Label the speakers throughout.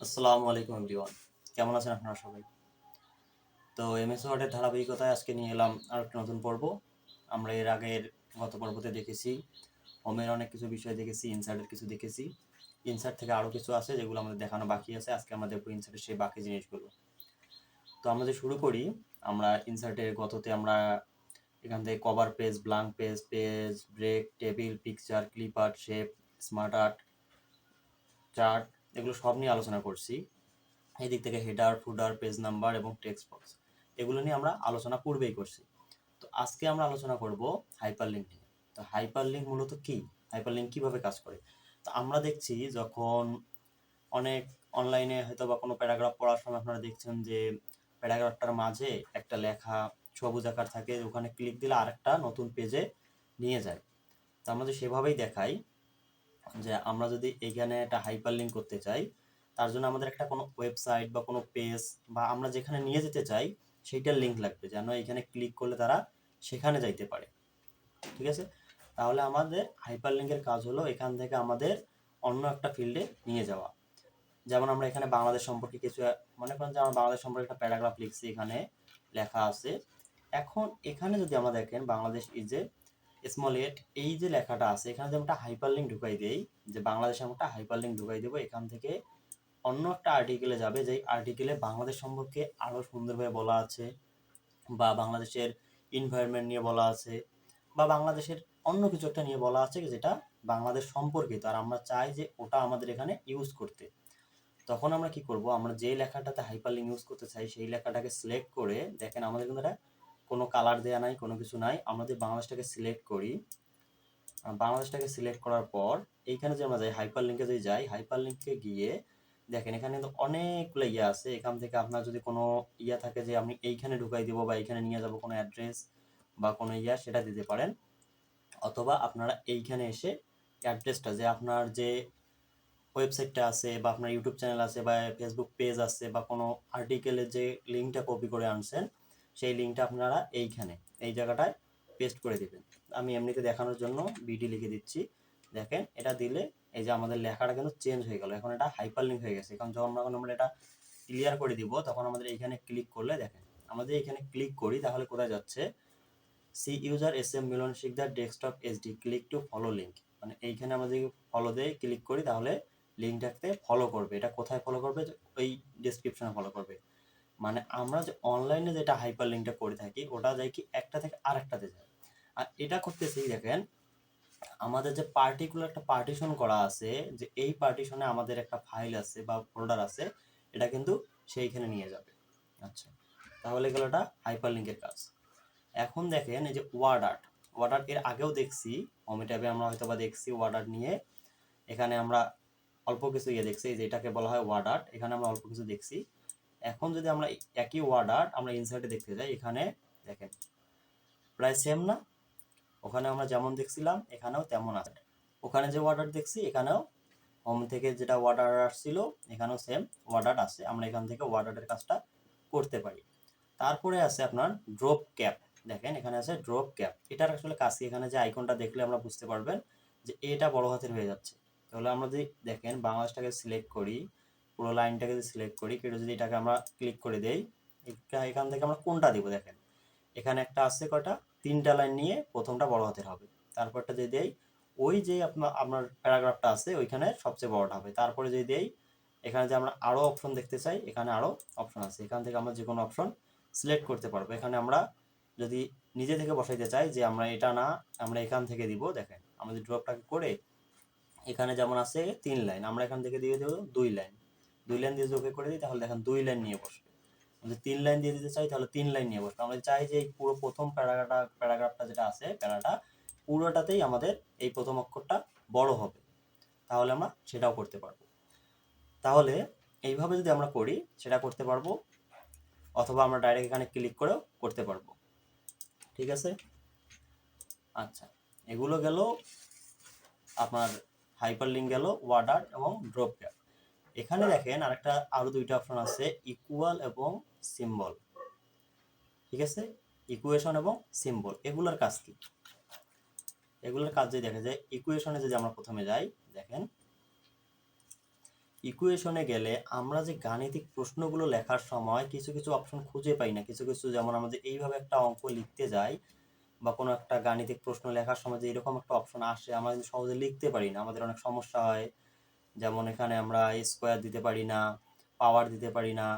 Speaker 1: আসসালামু আলাইকুম এভরিওয়ান, কেমন আছেন আপনারা সবাই? তো এমএস ওয়ার্ডের ধারাবাহিকতায় আজকে নিয়ে এলাম আর একটা নতুন পর্ব। আমরা এর আগের গত পর্বতে দেখেছি হোমের অনেক কিছু বিষয় দেখেছি, ইনসার্টের কিছু দেখেছি। ইনসার্ট থেকে আরও কিছু আছে যেগুলো আমাদের দেখানো বাকি আছে। আজকে আমরা দেখবো ইনসার্টের সেই বাকি জিনিসগুলো। তো আমরা যে শুরু করি, আমরা ইনসার্টের গততে আমরা এখান থেকে cover page, blank page, page break, table, picture, clip art, shape, smart art, chart, এগুলো সব নিয়ে আলোচনা করছি। এই দিক থেকে হেডার, ফুডার, পেজ নাম্বার এবং টেক্সট বক্স, এগুলো নিয়ে আমরা আলোচনা পূর্বেই করছি। তো আজকে আমরা আলোচনা করব হাইপারলিঙ্ক নিয়ে। তো হাইপারলিঙ্ক মূলত কি, হাইপারলিঙ্ক কিভাবে কাজ করে। তো আমরা দেখছি যখন অনেক অনলাইনে হয়তো বা কোনো প্যারাগ্রাফ পড়ার সময় আপনারা দেখছেন যে প্যারাগ্রাফটার মাঝে একটা লেখা সবুজ আকার থাকে, ওখানে ক্লিক দিলে আরেকটা নতুন পেজে নিয়ে যায়। তো আমরা যদি সেভাবেই দেখাই যে আমরা যদি এইখানে একটা হাইপারলিঙ্ক করতে চাই, তার জন্য আমাদের একটা কোনো ওয়েবসাইট বা কোনো পেজ বা আমরা যেখানে নিয়ে যেতে চাই সেইটার লিঙ্ক লাগবে, যেন এখানে ক্লিক করলে তারা সেখানে যাইতে পারে। ঠিক আছে, তাহলে আমাদের হাইপারলিঙ্কের কাজ হলো এখান থেকে আমাদের অন্য একটা ফিল্ডে নিয়ে যাওয়া। যেমন আমরা এখানে বাংলাদেশ সম্পর্কে কিছু, মনে করেন যে আমরা বাংলাদেশ সম্পর্কে একটা প্যারাগ্রাফ লিখছি, এখানে লেখা আছে। এখন এখানে যদি আমরা দেখেন বাংলাদেশ ইজ এ স্মল এট, এই যে লেখাটা আছে এখানে যদি আমরা হাইপারলিঙ্ক ঢুকাই দেই, যে বাংলাদেশে আমরা একটা হাইপারলিঙ্ক ঢুকাই দেবো, এখান থেকে অন্য একটা আর্টিকেলে যাবে, যেই আর্টিকেলে বাংলাদেশ সম্পর্কে আরো সুন্দরভাবে বলা আছে, বা বাংলাদেশের এনভায়রনমেন্ট নিয়ে বলা আছে, বা বাংলাদেশের অন্য কিছু একটা নিয়ে বলা আছে যেটা বাংলাদেশ সম্পর্কিত, আর আমরা চাই যে ওটা আমাদের এখানে ইউজ করতে। তখন আমরা কি করব, আমরা যে লেখাটাতে হাইপারলিঙ্ক ইউজ করতে চাই সেই লেখাটাকে সিলেক্ট করে, দেখেন আমাদের কিন্তু এটা কোনো কালার দেওয়া নাই, কোনো কিছু নাই, আমাদের বাংলাদেশটাকে সিলেক্ট করি। বাংলাদেশটাকে সিলেক্ট করার পর এইখানে যে আমরা যাই হাইপারলিঙ্কে যদি যাই, হাইপারলিঙ্কে গিয়ে দেখেন এখানে কিন্তু অনেকগুলো ইয়ে আছে। এখান থেকে আপনার যদি কোনো ইয়া থাকে যে আমি এইখানে ঢুকাই দিব বা এইখানে নিয়ে যাব কোনো অ্যাড্রেস বা কোনো ইয়া, সেটা দিতে পারেন। অথবা আপনারা এইখানে এসে অ্যাড্রেসটা, যে আপনার যে ওয়েবসাইটটা আছে বা আপনার ইউটিউব চ্যানেল আছে বা ফেসবুক পেজ আছে বা কোনো আর্টিকেলের যে লিঙ্কটা কপি করে আনছেন, সেই লিঙ্কটা আপনারা এইখানে এই জায়গাটায় পেস্ট করে দিবেন। আমি এমনিতে দেখানোর জন্য বিডি লিখে দিচ্ছি। দেখেন এটা দিলে এই যে আমাদের লেখাটা কিন্তু চেঞ্জ হয়ে গেল, এখন এটা হাইপার লিঙ্ক হয়ে গেছে। এখন যখন আমরা এটা ক্লিয়ার করে দিব, তখন আমাদের এইখানে ক্লিক করলে দেখেন, আমাদের এখানে ক্লিক করি তাহলে কোথায় যাচ্ছে, C user S M Milan Shikdar desktop HD click to follow link, মানে এইখানে আমরা যদি ফলো দিয়ে ক্লিক করি তাহলে লিঙ্কটাকে ফলো করবে। এটা কোথায় ফলো করবে, ওই ডেসক্রিপশনে ফলো করবে। মানে আমরা যে অনলাইনে যেটা হাইপার লিঙ্কটা করে থাকি ওটা যায় কি একটা থেকে আরেকটাতে যায়। আর এটা করতেছি দেখেন, আমাদের যে পার্টিকুলার একটা পার্টিশন করা আছে, যে এই পার্টিশনে আমাদের একটা ফাইল আছে বা ফোল্ডার আছে, এটা কিন্তু সেইখানে নিয়ে যাবে। আচ্ছা, তাহলে গেল এটা হাইপার লিঙ্কের কাজ। এখন দেখেন এই যে ওয়ার্ড আর্ট, ওয়ার্ড আর্ট এর আগেও দেখছি, হোম ট্যাবে আমরা হয়তো বা দেখছি ওয়ার্ড আর্ট নিয়ে। এখানে আমরা অল্প কিছু ইয়ে দেখছি, যেটাকে বলা হয় ওয়ার্ড আর্ট, এখানে আমরা অল্প কিছু দেখছি। এখন যদি আমরা একই ওয়ার্ড আর্ট আমরা ইনসার্টে দেখতে যাই, এখানে দেখেন প্রায় সেম না, ওখানে আমরা যেমন দেখছিলাম এখানেও তেমন আছে। ওখানে যে ওয়ার্ড আর্ট দেখছি এখানেও হোম থেকে যেটা ওয়ার্ড আর্ট আসছিল এখানেও সেম ওয়ার্ড আর্ট আছে, আমরা এখান থেকে ওয়ার্ড আর্টের কাজটা করতে পারি। তারপরে আছে আপনার ড্রপ ক্যাপ, দেখেন এখানে আছে ড্রপ ক্যাপ। এটার আসলে কাজ কি, এখানে যে আইকনটা দেখলে আমরা বুঝতে পারবেন যে এটা বড় হাতের হয়ে যাচ্ছে। তাহলে আমরা যদি দেখেন বাংলাদেশটাকে সিলেক্ট করি, পুরো লাইনটাকে যদি সিলেক্ট করি, কেটে যদি এটাকে আমরা ক্লিক করে দেই, এখান থেকে আমরা কোনটা দিব, দেখেন এখানে একটা আছে কয়টা, তিনটা লাইন নিয়ে প্রথমটা বড় হাতের হবে, তারপরটা যদি দেই ওই যে আপনার প্যারাগ্রাফটা আছে ওইখানে সবচেয়ে বড়টা হবে, তারপরে যদি দেই এখানে যে আমরা আরো অপশন দেখতে চাই, এখানে আরো অপশন আছে, এখান থেকে আমরা যে কোনো অপশন সিলেক্ট করতে পারবো। এখানে আমরা যদি নিজে থেকে বসাইতে চাই যে আমরা এটা না, আমরা এখান থেকে দিব, দেখেন আমাদের ড্রপটাকে করে এখানে যেমন আছে 3 লাইন, আমরা এখান থেকে দিয়ে দেবো 2 লাইন, 2 লাইন দিয়ে ওকে করে দিই, তাহলে দেখেন 2 লাইন নিয়ে বসবে। যদি 3 লাইন দিয়ে দিতে চাই তাহলে 3 লাইন নিয়ে বসবে। আমরা চাই যে এই পুরো প্রথম প্যারাগ্রাফটা যেটা আছে প্যারাটা পুরোটাতেই আমাদের এই প্রথম অক্ষরটা বড় হবে, তাহলে আমরা সেটাও করতে পারবো। তাহলে এইভাবে যদি আমরা করি সেটা করতে পারবো, অথবা আমরা ডাইরেক্ট এখানে ক্লিক করেও করতে পারবো। ঠিক আছে, আচ্ছা, এগুলো গেল আপনার হাইপারলিঙ্ক গেল, ওয়ার্ড আর্ট এবং ড্রপ ক্যাপ। এখানে দেখেন আরেকটা আরো দুইটা অপশন আছে, ইকুয়াল এবং সিম্বল। ঠিক আছে, ইকুয়েশন এবং সিম্বল, এগুলোর কাজ কি, এগুলোর কাজ যদি দেখা যায় ইকুয়েশনে যদি আমরা প্রথমে যাই, দেখেন ইকুয়েশনে গেলে আমরা যে গাণিতিক প্রশ্নগুলো লেখার সময় কিছু কিছু অপশন খুঁজে পাই না, কিছু কিছু, যেমন আমাদের এইভাবে একটা অঙ্ক লিখতে যাই বা কোনো একটা গাণিতিক প্রশ্ন লেখার সময় যে এরকম একটা অপশন আসে আমরা কিন্তু সহজে লিখতে পারি না, আমাদের অনেক সমস্যা হয়। যেমন এখানে আমরা স্কোয়ার দিতে পারি না, পাওয়ার দিতে পারি না,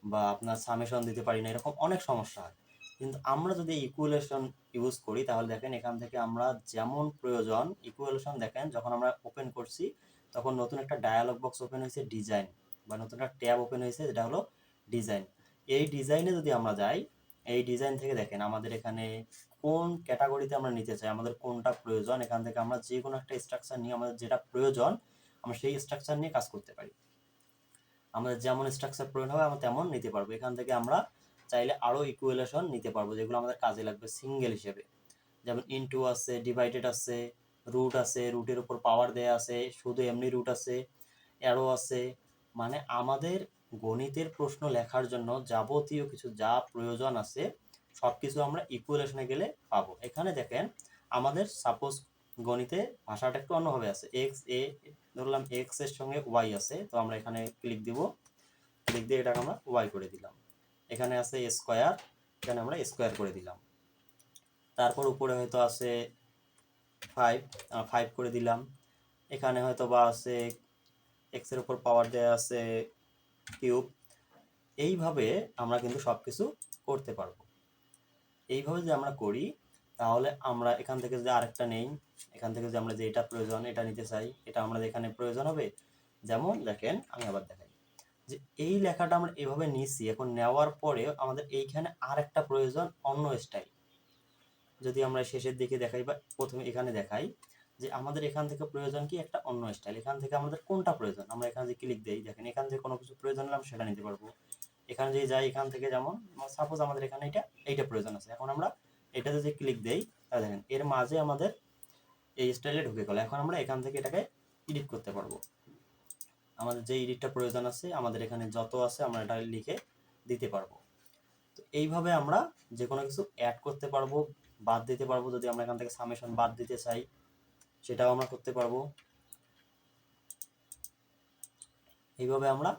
Speaker 1: বা আপনার সামেশন দিতে পারি না, এরকম অনেক সমস্যা হয়। কিন্তু আমরা যদি ইকুয়েশন ইউজ করি তাহলে দেখেন এখান থেকে আমরা যেমন প্রয়োজন ইকুয়েশন, দেখেন যখন আমরা ওপেন করছি তখন নতুন একটা ডায়ালগ বক্স ওপেন হয়েছে ডিজাইন, বা নতুন একটা ট্যাব ওপেন হয়েছে যেটা হলো ডিজাইন। এই ডিজাইনে যদি আমরা যাই, এই ডিজাইন থেকে দেখেন আমাদের এখানে কোন ক্যাটাগরিতে আমরা নিতে চাই, আমাদের কোনটা প্রয়োজন, এখান থেকে আমরা যে কোনো একটা স্ট্রাকচার নিয়ে আমাদের যেটা প্রয়োজন আমরা সেই স্ট্রাকচার নিয়ে কাজ করতে পারি। আমাদের যেমন স্ট্রাকচার প্রয়োজন হবে আমরা তেমন নিতে পারবো। এখান থেকে আমরা চাইলে আরও ইকুয়েশন নিতে পারবো যেগুলো আমাদের কাজে লাগবে সিঙ্গেল হিসেবে, যেমন ইনটু আছে, ডিভাইডেড আছে, রুট আছে, রুটের উপর পাওয়ার দেয়া আছে, শুধু এমনি রুট আছে, অ্যারো আছে। মানে আমাদের গণিতের প্রশ্ন লেখার জন্য যাবতীয় কিছু যা প্রয়োজন আছে সব কিছু আমরা ইকুয়েশনে গেলে পাবো। এখানে দেখেন আমাদের সাপোজ গণিতে ভাষাটা একটু অন্যভাবে আছে, এক্স এ ধরলাম এক্স এর সঙ্গে ওয়াই আছে, তো আমরা এখানে ক্লিক দিব, ক্লিক দিয়ে এটাকে আমরা ওয়াই করে দিলাম। এখানে আছে স্কোয়ার, এখানে আমরা স্কোয়ার করে দিলাম। তারপর উপরে হয়তো আছে 5, 5 করে দিলাম। এখানে হয়তো বা আছে এক্স এর উপর পাওয়ার দেওয়া আছে কিউব। এইভাবে আমরা কিন্তু সব কিছু করতে পারবো। এইভাবে যদি আমরা করি তাহলে আমরা এখান থেকে যদি আরেকটা নেই, এখান থেকে যদি আমরা যে এটা প্রয়োজন এটা নিতে চাই, এটা আমরা এখানে প্রয়োজন হবে। যেমন দেখেন আমি আবার দেখাই যে এই লেখাটা আমরা এভাবে নিছি, এখন নেওয়ার পরে আমাদের এইখানে আরেকটা প্রয়োজন অন্য স্টাইল। যদি আমরা শেষের দিকে দেখাই বা প্রথমে এখানে দেখাই যে আমাদের এখান থেকে প্রয়োজন কি একটা অন্য স্টাইল, এখান থেকে আমাদের কোনটা প্রয়োজন আমরা এখানে যে ক্লিক দেই, দেখেন এখান থেকে কোনো কিছু প্রয়োজন হলে আমরা সেটা নিতে পারবো। এখানে যদি যাই এখান থেকে, যেমন সাপোজ আমাদের এখানে এইটা প্রয়োজন আছে, এখন আমরা এটা যদি ক্লিক দেই তাহলে দেখেন এর মাঝে আমাদের এই স্টাইলে ঢুকে গেল। এখন আমরা এখান থেকে এটাকে এডিট করতে পারবো, আমাদের যে এডিটটা প্রয়োজন আছে আমাদের এখানে যত আছে আমরা এটা লিখে দিতে পারবো। তো এইভাবে আমরা যে কোনো কিছু অ্যাড করতে পারবো, বাদ দিতে পারবো। যদি আমরা এখান থেকে সামেশন বাদ দিতে চাই সেটাও আমরা করতে পারবো। এইভাবে আমরা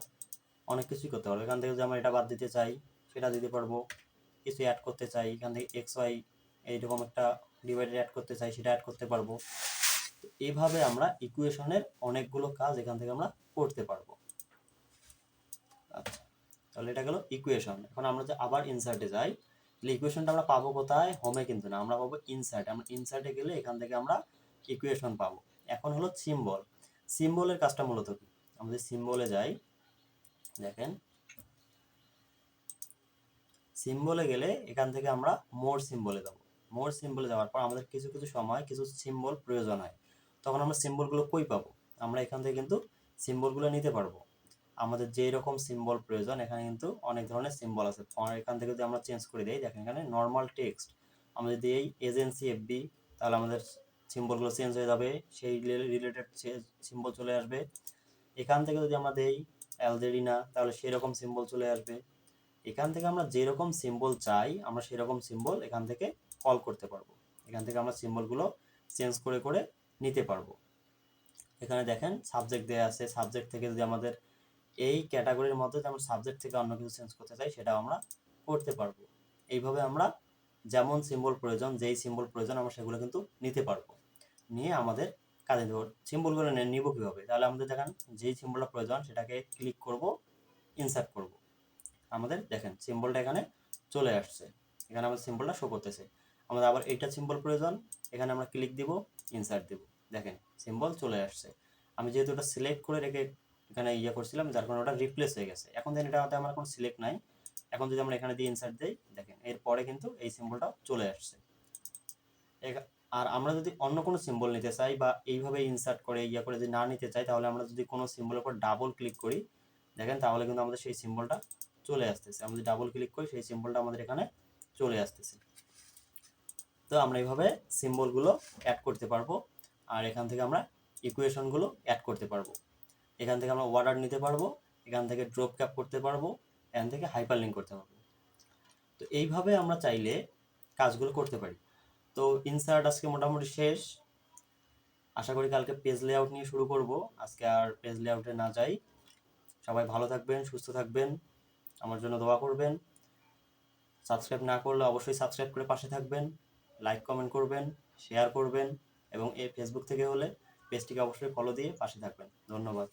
Speaker 1: অনেক কিছুই করতে পারবো। এখান থেকে যদি আমরা এটা বাদ দিতে চাই সেটা দিতে পারবো, কিছু অ্যাড করতে চাই এখান থেকে এক্স ওয়াই এইরকম একটা ডিভাইডেড অ্যাড করতে চাই সেটা অ্যাড করতে পারবো। তো এইভাবে আমরা ইকুয়েশনের অনেকগুলো কাজ এখান থেকে আমরা করতে পারবো। আচ্ছা, তাহলে এটা গেল ইকুয়েশন। এখন আমরা যে আবার ইনসার্টে যাই, তাহলে ইকুয়েশনটা আমরা পাবো কোথায়? হোমে কিন্তু না, আমরা পাবো ইনসার্টে। আমরা ইনসার্টে গেলে এখান থেকে আমরা ইকুয়েশন পাবো। এখন হলো সিম্বল। সিম্বলের কাজটা মূলত কি, আমরা যদি সিম্বলে যাই, দেখেন সিম্বলে গেলে এখান থেকে আমরা মোর সিম্বলে যাব। মোর সিম্বলে যাওয়ার পর আমাদের কিছু কিছু সময় কিছু সিম্বল প্রয়োজন হয়, তখন আমরা সিম্বলগুলো কই পাবো? আমরা এখান থেকে কিন্তু সিম্বলগুলো নিতে পারবো। আমাদের যেই রকম সিম্বল প্রয়োজন, এখানে কিন্তু অনেক ধরনের সিম্বল আছে। এখান থেকে যদি আমরা চেঞ্জ করে দিই, দেখেন এখানে নর্মাল টেক্সট, আমরা যদি এই এজেন্সি এফবি, তাহলে আমাদের সিম্বলগুলো চেঞ্জ হয়ে যাবে, সেই রিলেটেড সিম্বল চলে আসবে। এখান থেকে যদি আমরা দেই অ্যালজেরিনা, তাহলে সেই রকম সিম্বল চলে আসবে। এখান থেকে আমরা যেরকম সিম্বল চাই আমরা সেরকম সিম্বল এখান থেকে কল করতে পারবো। এখান থেকে আমরা সিম্বলগুলো চেঞ্জ করে করে নিতে পারবো। এখানে দেখেন সাবজেক্ট দেয়া আছে, সাবজেক্ট থেকে যদি আমাদের এই ক্যাটাগরির মধ্যে যেমন সাবজেক্ট থেকে অন্য কিছু চেঞ্জ করতে চাই সেটাও আমরা করতে পারবো। এইভাবে আমরা যেমন সিম্বল প্রয়োজন, যেই সিম্বল প্রয়োজন আমরা সেগুলো কিন্তু নিতে পারবো, নিয়ে আমাদের কাজে দেবো। সিম্বলগুলো নিব কীভাবে? তাহলে আমাদের দেখেন যেই সিম্বলটা প্রয়োজন সেটাকে ক্লিক করব, ইনসার্ট করব। আমাদের দেখেন সিম্বলটা এখানে চলে আসছে, এখানে আমাদের সিম্বলটা শো করতেছে। আমাদের আবার এইটা সিম্বল প্রয়োজন, এখানে আমরা ক্লিক দিব, ইনসার্ট দেব, দেখেন সিম্বল চলে আসছে। আমি যেহেতু এটা সিলেক্ট করে রেখে এখানে ইয়ে করছিলাম যার কারণে ওটা রিপ্লেস হয়ে গেছে। এখন দেখেন এটাতে আমার কোনো সিলেক্ট নাই, এখন যদি আমরা এখানে দিয়ে ইনসার্ট দিই দেখেন এরপরে কিন্তু এই সিম্বলটা চলে আসছে। আর আমরা যদি অন্য কোনো সিম্বল নিতে চাই বা এইভাবে ইনসার্ট করে ইয়ে করে যদি না নিতে চাই, তাহলে আমরা যদি কোনো সিম্বলের উপর ডাবল ক্লিক করি দেখেন তাহলে কিন্তু আমাদের সেই সিম্বলটা চলে আসতেছে। আমরা যদি ডাবল ক্লিক করি সেই সিম্বলটা আমাদের এখানে চলে আসতেছে। তো আমরা এইভাবে সিম্বলগুলো অ্যাড করতে পারবো, আর এখান থেকে আমরা ইকুয়েশনগুলো অ্যাড করতে পারবো। এখান থেকে আমরা অর্ডার নিতে পারবো, এখান থেকে ড্রপ ক্যাপ করতে পারবো, এখান থেকে হাইপারলিঙ্ক করতে পারবো। তো এইভাবে আমরা চাইলে কাজগুলো করতে পারি। তো ইনসার্ট আজকে মোটামুটি শেষ। আশা করি কালকে পেজ লেআউট নিয়ে শুরু করব, আজকে আর পেজ লেআউটে না যাই। সবাই ভালো থাকবেন, সুস্থ থাকবেন, আমার জন্য দোয়া করবেন। সাবস্ক্রাইব না করলে অবশ্যই সাবস্ক্রাইব করে পাশে থাকবেন, লাইক কমেন্ট করবেন, শেয়ার করবেন এবং এই ফেসবুক থেকে হলে পেজটিকে অবশ্যই ফলো দিয়ে পাশে থাকবেন। ধন্যবাদ।